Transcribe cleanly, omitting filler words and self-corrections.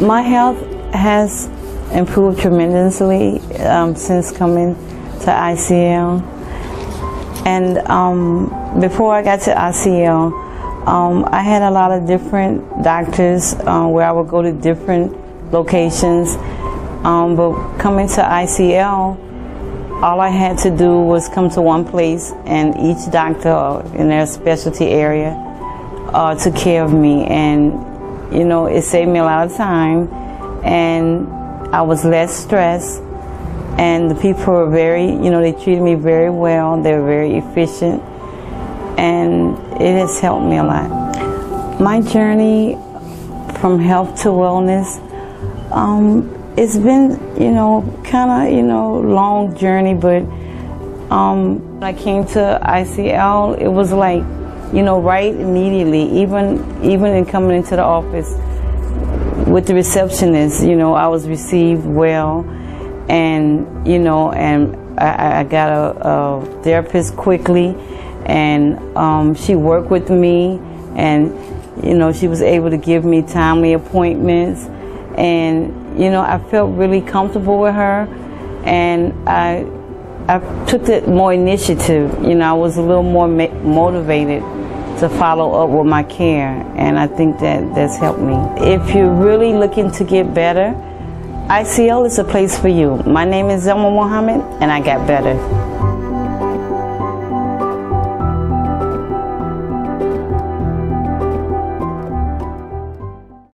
My health has improved tremendously since coming to ICL. And before I got to ICL, I had a lot of different doctors where I would go to different locations. But coming to ICL, all I had to do was come to one place, and each doctor in their specialty area took care of me. And, you know, it saved me a lot of time, and I was less stressed. And the people were very, you know, they treated me very well. They were very efficient, and it has helped me a lot. My journey from health to wellness, it's been, you know, kind of, you know, long journey, but when I came to ICL, it was like, you know, right immediately, even in coming into the office with the receptionist, you know, I was received well, and, you know, and I got a therapist quickly, and she worked with me, and, you know, she was able to give me timely appointments. And, you know, I felt really comfortable with her, and I took more initiative. You know, I was a little more motivated to follow up with my care, and I think that's helped me. If you're really looking to get better, ICL is a place for you. My name is Zelma Muhammad, and I got better.